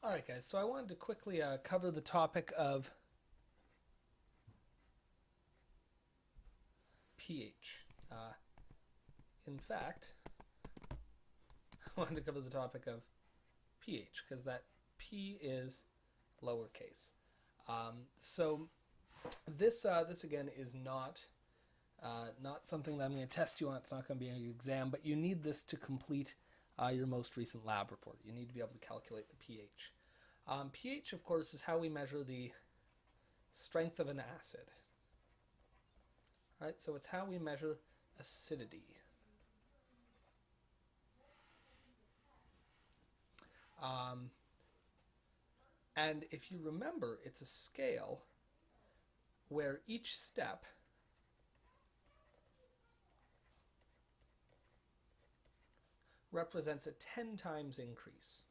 Alright guys, so I wanted to quickly cover the topic of pH. In fact, I wanted to cover the topic of pH because that P is lowercase. So this again is not something that I'm going to test you on. It's not going to be on your exam, but you need this to complete your most recent lab report. You need to be able to calculate the pH. pH, of course, is how we measure the strength of an acid. Right, so it's how we measure acidity. And if you remember, it's a scale where each step represents a 10 times increase.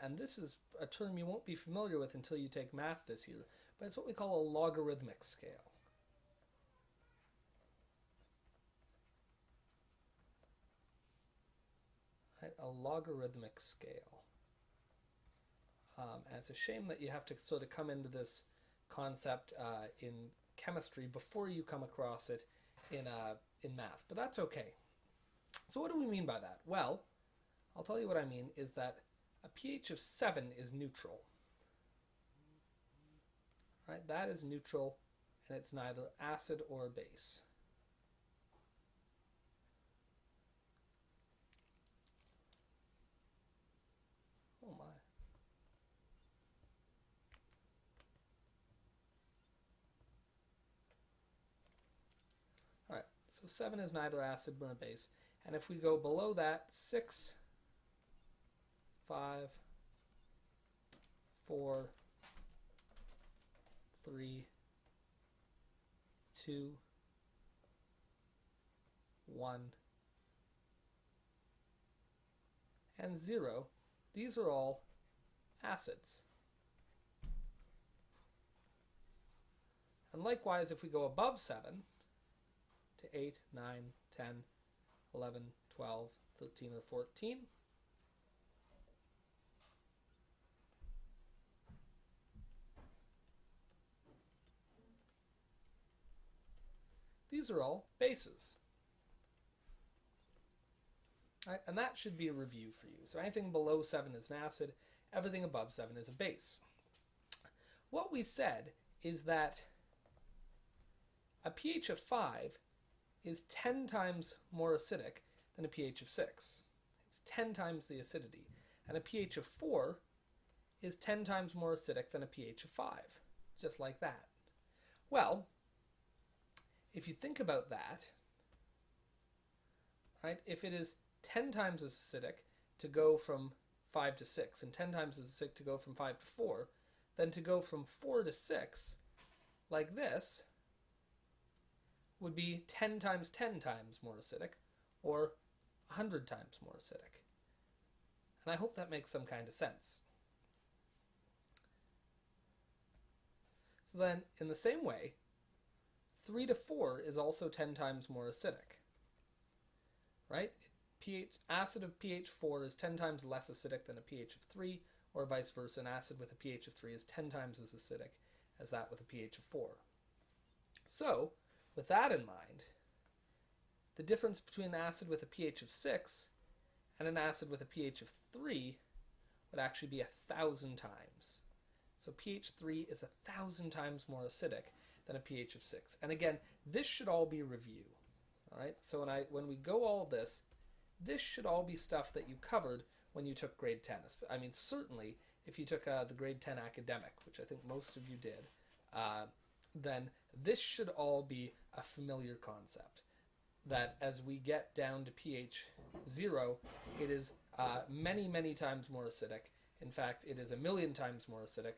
And this is a term you won't be familiar with until you take math this year, but it's what we call a logarithmic scale. Right, a logarithmic scale. And it's a shame that you have to sort of come into this concept in chemistry before you come across it in math, but that's okay. So what do we mean by that? Well, I'll tell you what I mean is that a pH of 7 is neutral. Right, that is neutral, and it's neither acid or base. Oh my. Alright, so 7 is neither acid nor base. And if we go below that, 6, 5, 4, 3, 2, 1, and 0, these are all acids. And likewise, if we go above 7 to 8, 9, 10, 11, 12, 13, or 14, these are all bases. Right? And that should be a review for you. So anything below 7 is an acid, everything above 7 is a base. What we said is that a pH of 5 is 10 times more acidic than a pH of 6. It's 10 times the acidity. And a pH of 4 is 10 times more acidic than a pH of 5. Just like that. Well, if you think about that, right, if it is 10 times as acidic to go from 5 to 6 and 10 times as acidic to go from 5 to 4, then to go from 4 to 6 like this would be 10 times 10 times more acidic, or 100 times more acidic. And I hope that makes some kind of sense. So then, in the same way, 3 to 4 is also 10 times more acidic. Right? Acid of pH 4 is 10 times less acidic than a pH of 3, or vice versa. An acid with a pH of 3 is 10 times as acidic as that with a pH of 4. So, with that in mind, the difference between an acid with a pH of 6 and an acid with a pH of 3 would actually be 1,000 times. So pH 3 is 1,000 times more acidic than a pH of 6. And again, this should all be review. All right. So when we go all this should all be stuff that you covered when you took grade 10. I mean, certainly if you took the grade 10 academic, which I think most of you did, then this should all be a familiar concept. That as we get down to pH 0, it is many, many times more acidic. In fact, it is 1,000,000 times more acidic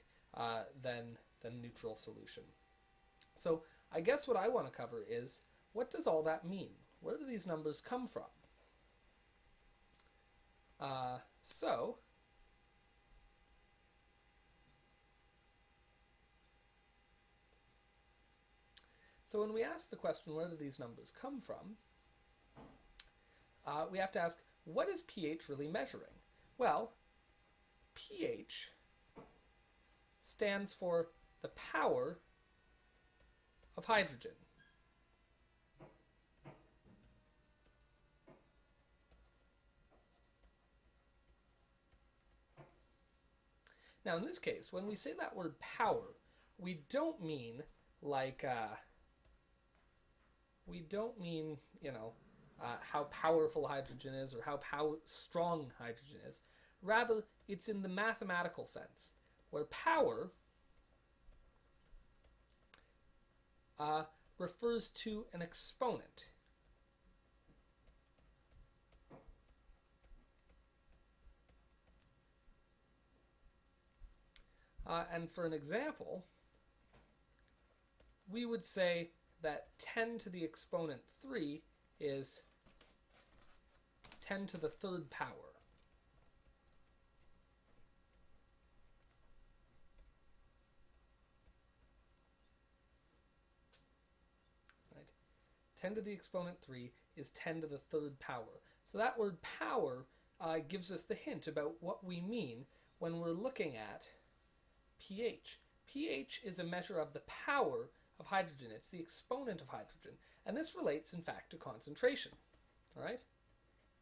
than neutral solution. So I guess what I want to cover is, what does all that mean? Where do these numbers come from? So when we ask the question, where do these numbers come from, we have to ask, what is pH really measuring? Well, pH stands for the power of hydrogen. Now, in this case, when we say that word power, we don't mean like, how powerful hydrogen is or how strong hydrogen is. Rather, it's in the mathematical sense, where power refers to an exponent. And for an example, we would say that 10 to the exponent 3 is 10 to the third power. Right? 10 to the exponent 3 is 10 to the third power. So that word power gives us the hint about what we mean when we're looking at pH. pH is a measure of the power of hydrogen. It's the exponent of hydrogen. And this relates, in fact, to concentration. All right?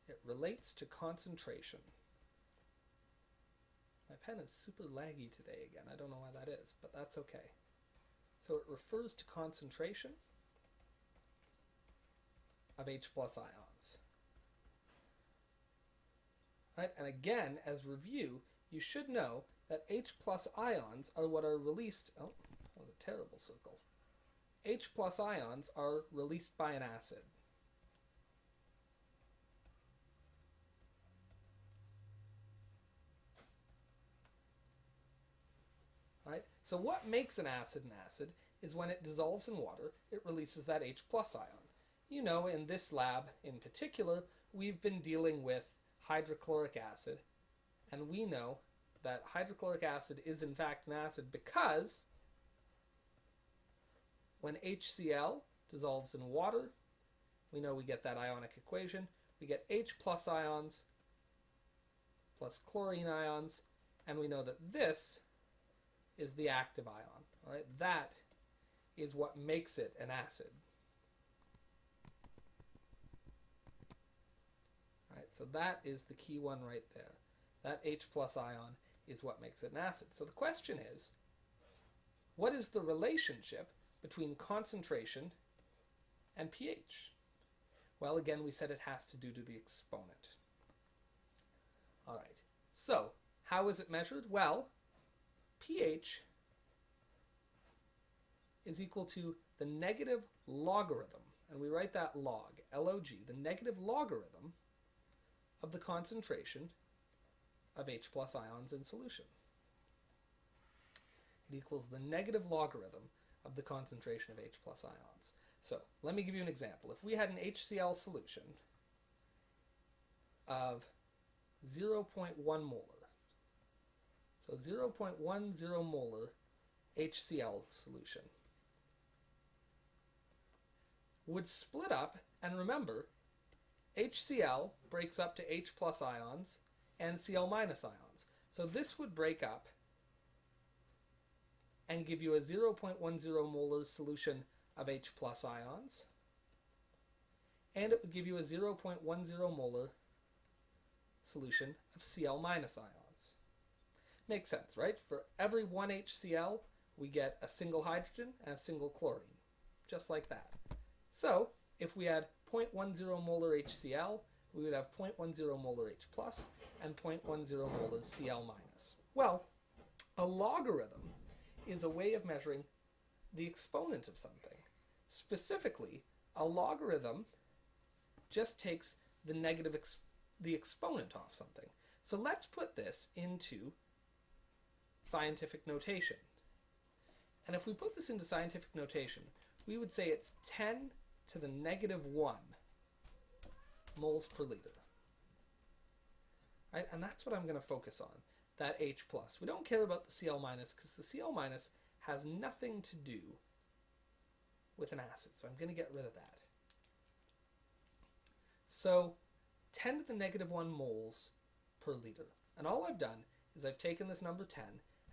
It relates to concentration. My pen is super laggy today again. I don't know why that is, but that's okay. So it refers to concentration of H plus ions. Right? And again, as review, you should know that H plus ions are what are released. Oh, that was a terrible circle. H plus ions are released by an acid. Right? So what makes an acid is when it dissolves in water, it releases that H plus ion. You know, in this lab in particular, we've been dealing with hydrochloric acid, and we know that hydrochloric acid is in fact an acid because when HCl dissolves in water, we know we get that ionic equation. We get H plus ions plus chlorine ions, and we know that this is the active ion. All right? That is what makes it an acid. All right, so that is the key one right there. That H plus ion is what makes it an acid. So the question is, what is the relationship between concentration and pH? Well, again, we said it has to do to the exponent. All right, so how is it measured? Well, pH is equal to the negative logarithm, and we write that log, log, the negative logarithm of the concentration of H plus ions in solution. It equals the negative logarithm of the concentration of H plus ions. So let me give you an example. If we had an HCl solution of 0.1 molar, so 0.10 molar HCl solution would split up, and remember, HCl breaks up to H plus ions and Cl minus ions. So this would break up and give you a 0.10 molar solution of H plus ions, and it would give you a 0.10 molar solution of Cl minus ions. Makes sense, right? For every one HCl, we get a single hydrogen and a single chlorine, just like that. So if we had 0.10 molar HCl, we would have 0.10 molar H plus and 0.10 molar Cl minus. Well, a logarithm is a way of measuring the exponent of something. Specifically, a logarithm just takes the exponent off something. So let's put this into scientific notation. And if we put this into scientific notation, we would say it's 10 to the negative 1 moles per liter. Right? And that's what I'm going to focus on, that H plus. We don't care about the Cl minus because the Cl minus has nothing to do with an acid. So I'm going to get rid of that. So 10 to the negative 1 moles per liter. And all I've done is I've taken this number 10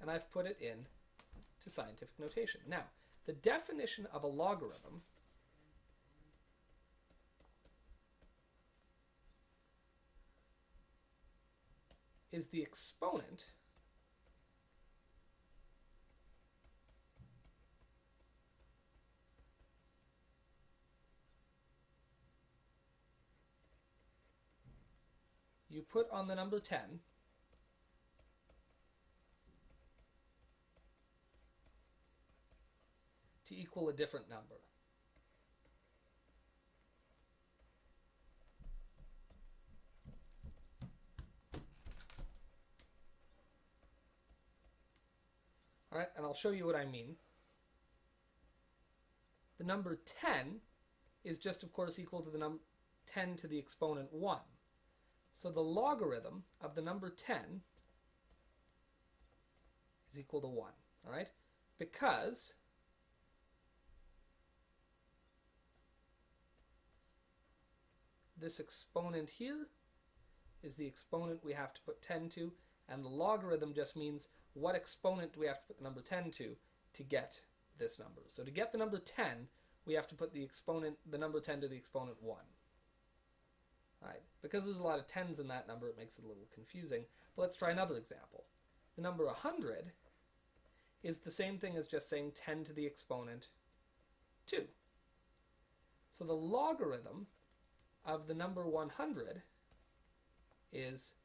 and I've put it in to scientific notation. Now, the definition of a logarithm is the exponent you put on the number 10 to equal a different number. All right, and I'll show you what I mean. The number 10 is just, of course, equal to the number 10 to the exponent 1. So the logarithm of the number 10 is equal to 1, all right? Because this exponent here is the exponent we have to put 10 to, and the logarithm just means what exponent do we have to put the number 10 to get this number. So to get the number 10, we have to put the number 10 to the exponent 1. All right. Because there's a lot of 10s in that number, it makes it a little confusing. But let's try another example. The number 100 is the same thing as just saying 10 to the exponent 2. So the logarithm of the number 100 is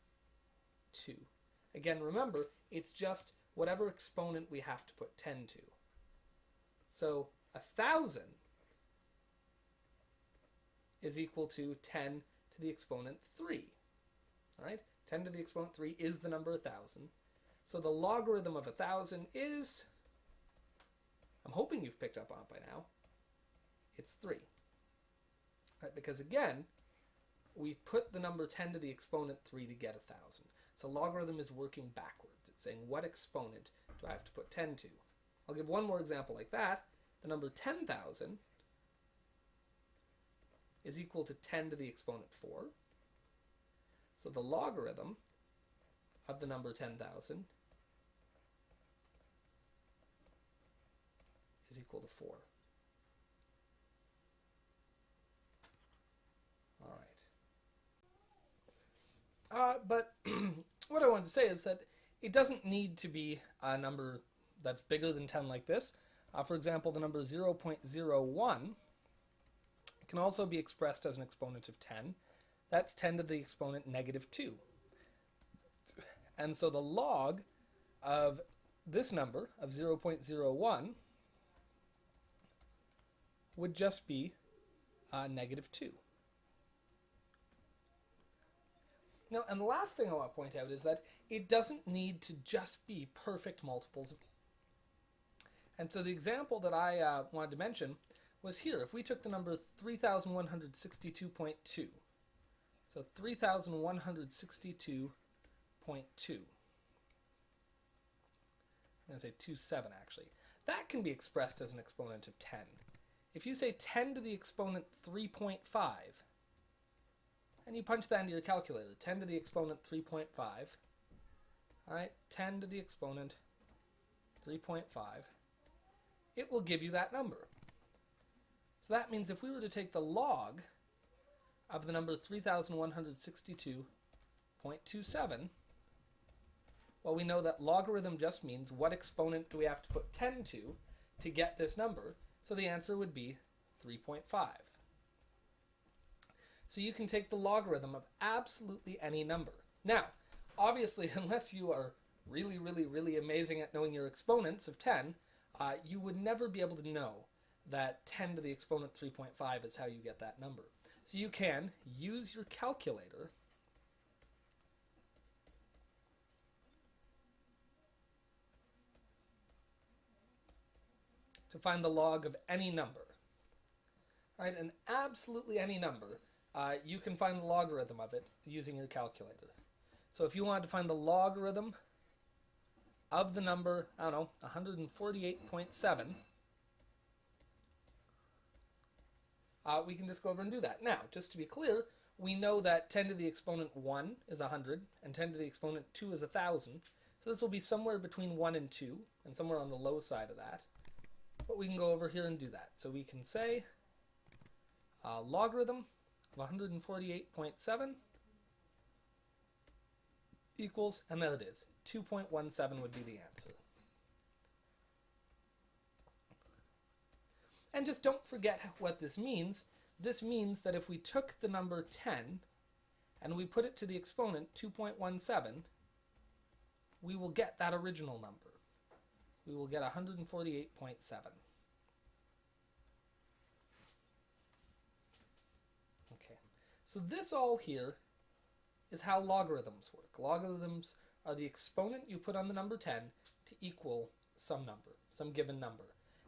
2. Again, remember, it's just whatever exponent we have to put 10 to. So 1,000 is equal to 10 to the exponent 3. All right? 10 to the exponent 3 is the number 1,000. So the logarithm of 1,000 is, I'm hoping you've picked up on it by now, it's 3. Right? Because again, we put the number 10 to the exponent 3 to get 1,000. So logarithm is working backwards. It's saying what exponent do I have to put 10 to? I'll give one more example like that. The number 10,000 is equal to 10 to the exponent 4. So the logarithm of the number 10,000 is equal to 4. All right. But what I wanted to say is that it doesn't need to be a number that's bigger than 10 like this. For example, the number 0.01 can also be expressed as an exponent of 10. That's 10 to the exponent negative 2. And so the log of this number of 0.01 would just be negative 2. Now, and the last thing I want to point out is that it doesn't need to just be perfect multiples. And so the example that I wanted to mention was here. If we took the number 3,162.2, so 3,162.2, I'm going to say 27 actually, that can be expressed as an exponent of 10. If you say 10 to the exponent 3.5, and you punch that into your calculator, 10 to the exponent 3.5, all right, 10 to the exponent 3.5, it will give you that number. So that means if we were to take the log of the number 3,162.27, well, we know that logarithm just means what exponent do we have to put 10 to get this number, so the answer would be 3.5. So you can take the logarithm of absolutely any number. Now, obviously, unless you are really, really, really amazing at knowing your exponents of 10, you would never be able to know that 10 to the exponent 3.5 is how you get that number. So you can use your calculator to find the log of any number. All right, and absolutely any number, you can find the logarithm of it using your calculator. So if you wanted to find the logarithm of the number, I don't know, 148.7, we can just go over and do that. Now, just to be clear, we know that 10 to the exponent 1 is 100, and 10 to the exponent 2 is 1,000. So this will be somewhere between 1 and 2, and somewhere on the low side of that. But we can go over here and do that. So we can say logarithm of 148.7 equals, and there it is, 2.17 would be the answer. And just don't forget what this means. This means that if we took the number 10 and we put it to the exponent 2.17, we will get that original number. We will get 148.7. Okay, so this all here is how logarithms work. Logarithms are the exponent you put on the number 10 to equal some number, some given number.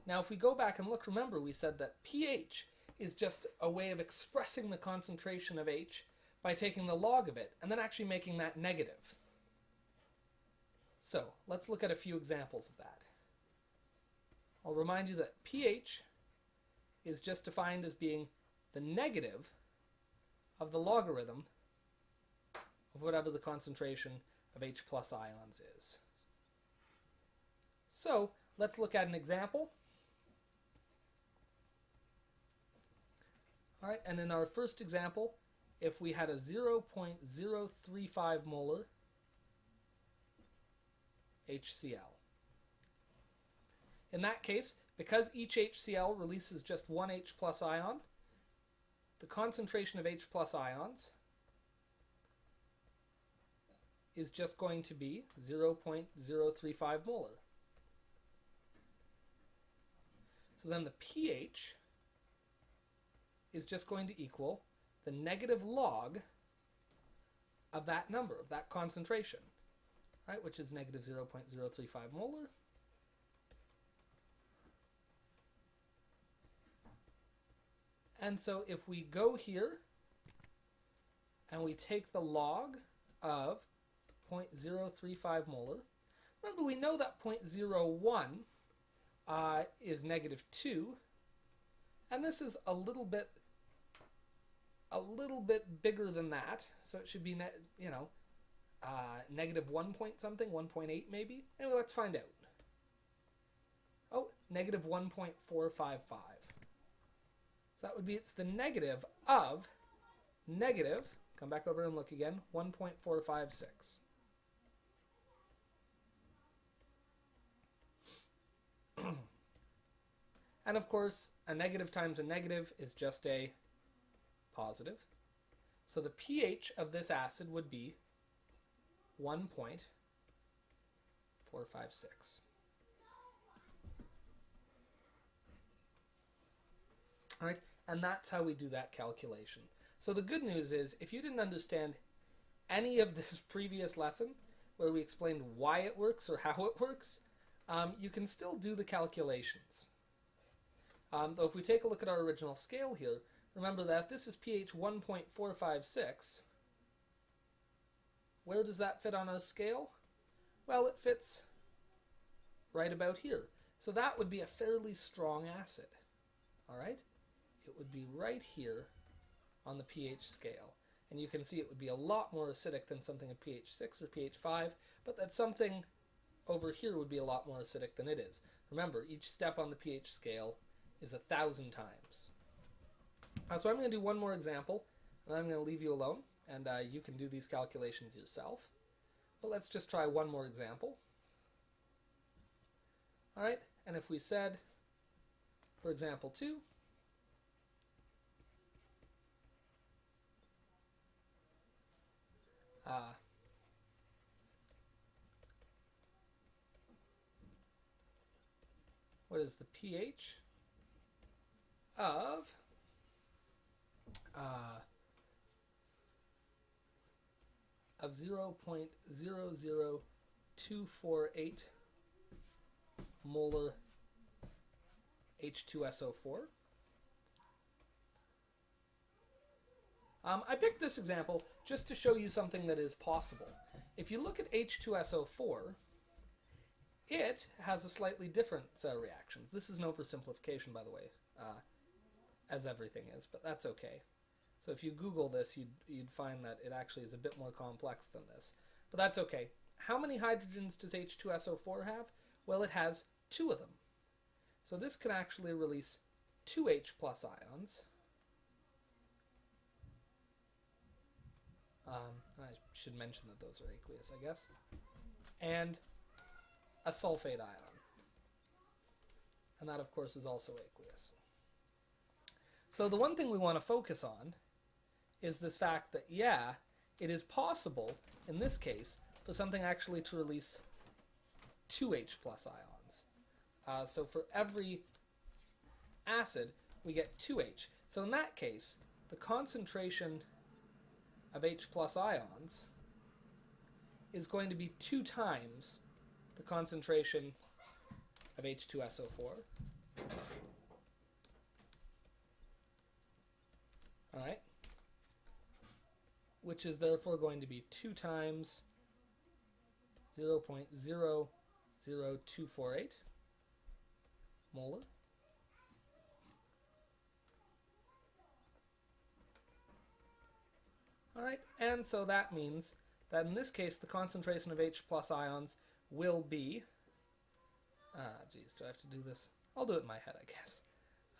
Now, if we go back and look, remember we said that pH is just a way of expressing the concentration of H by taking the log of it and then actually making that negative. So, let's look at a few examples of that. I'll remind you that pH is just defined as being the negative of the logarithm of whatever the concentration of H plus ions is. So, let's look at an example. All right, and in our first example, if we had a 0.035 molar HCl. In that case, because each HCl releases just one H plus ion, the concentration of H plus ions is just going to be 0.035 molar. So then the pH is just going to equal the negative log of that number, of that concentration, right, which is negative 0.035 molar. And so if we go here and we take the log of 0.035 molar, remember we know that 0.01 is negative 2, and this is a little bit bigger than that, so it should be negative 1 point something, 1.8 maybe. Anyway, let's find out. Oh, negative 1.455. So that would be, it's the negative of negative, come back over and look again, 1.456. And of course, a negative times a negative is just a positive. So the pH of this acid would be 1.456. All right, and that's how we do that calculation. So the good news is, if you didn't understand any of this previous lesson, where we explained why it works or how it works, you can still do the calculations. Though if we take a look at our original scale here, remember that if this is pH 1.456, where does that fit on our scale? Well, it fits right about here. So that would be a fairly strong acid. All right? It would be right here on the pH scale. And you can see it would be a lot more acidic than something at pH 6 or pH 5, but that something over here would be a lot more acidic than it is. Remember, each step on the pH scale is 1,000 times. So I'm going to do one more example, and I'm going to leave you alone, and you can do these calculations yourself. But let's just try one more example. All right, and if we said, for example 2, what is the pH of of 0.00248 molar H2SO4. I picked this example just to show you something that is possible. If you look at H2SO4, it has a slightly different set of reactions. This is an oversimplification, by the way, as everything is, but that's okay. So if you Google this, you'd find that it actually is a bit more complex than this. But that's okay. How many hydrogens does H2SO4 have? Well, it has 2 of them. So this can actually release 2 H plus ions. I should mention that those are aqueous, I guess. And a sulfate ion. And that, of course, is also aqueous. So the one thing we want to focus on is this fact that, yeah, it is possible, in this case, for something actually to release 2 H plus ions. So for every acid, we get 2H. So in that case, the concentration of H plus ions is going to be 2 times the concentration of H2SO4. All right, which is therefore going to be 2 times 0.00248 molar. All right, and so that means that in this case, the concentration of H plus ions will be, geez, do I have to do this? I'll do it in my head, I guess.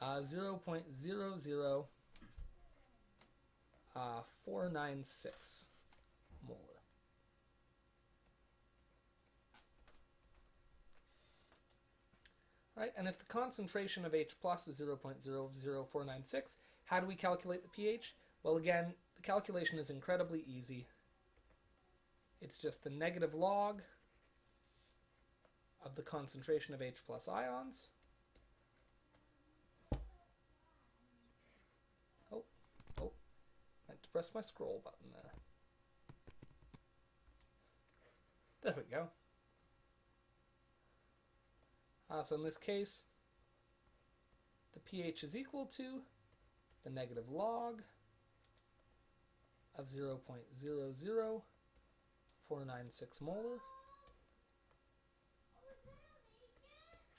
0.00496 molar. Right, and if the concentration of H plus is 0.00496, how do we calculate the pH? Well, again, the calculation is incredibly easy. It's just the negative log of the concentration of H plus ions. Oh, meant to press my scroll button there. There we go. So in this case, the pH is equal to the negative log of 0.00496 molar.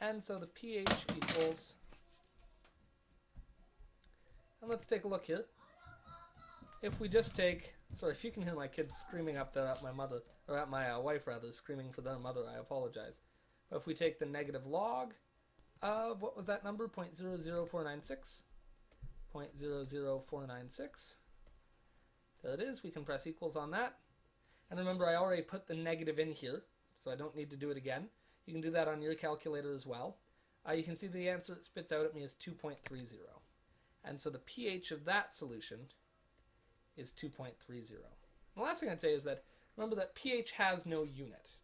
And so the pH equals, and let's take a look here. If we just take, sorry if you can hear my kids screaming up there at my mother, or at my wife rather, screaming for their mother, I apologize. But if we take the negative log of, what was that number, 0.00496, 0.00496, there it is, we can press equals on that. And remember, I already put the negative in here, so I don't need to do it again. You can do that on your calculator as well. You can see the answer it spits out at me is 2.30. And so the pH of that solution is 2.30. The last thing I'd say is that, remember that pH has no unit.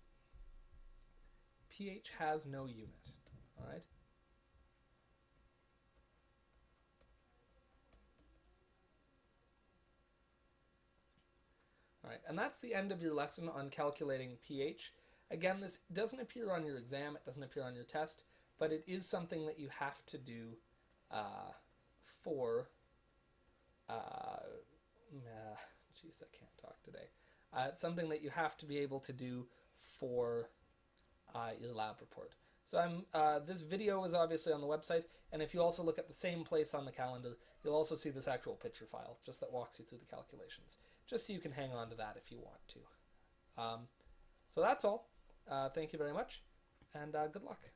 pH has no unit, all right? All right, and that's the end of your lesson on calculating pH. Again, this doesn't appear on your exam, it doesn't appear on your test, but it is something that you have to do for, geez, I can't talk today. It's something that you have to be able to do for your lab report. So this video is obviously on the website, and if you also look at the same place on the calendar, you'll also see this actual picture file, just that walks you through the calculations, just so you can hang on to that if you want to. So that's all. Thank you very much, and good luck.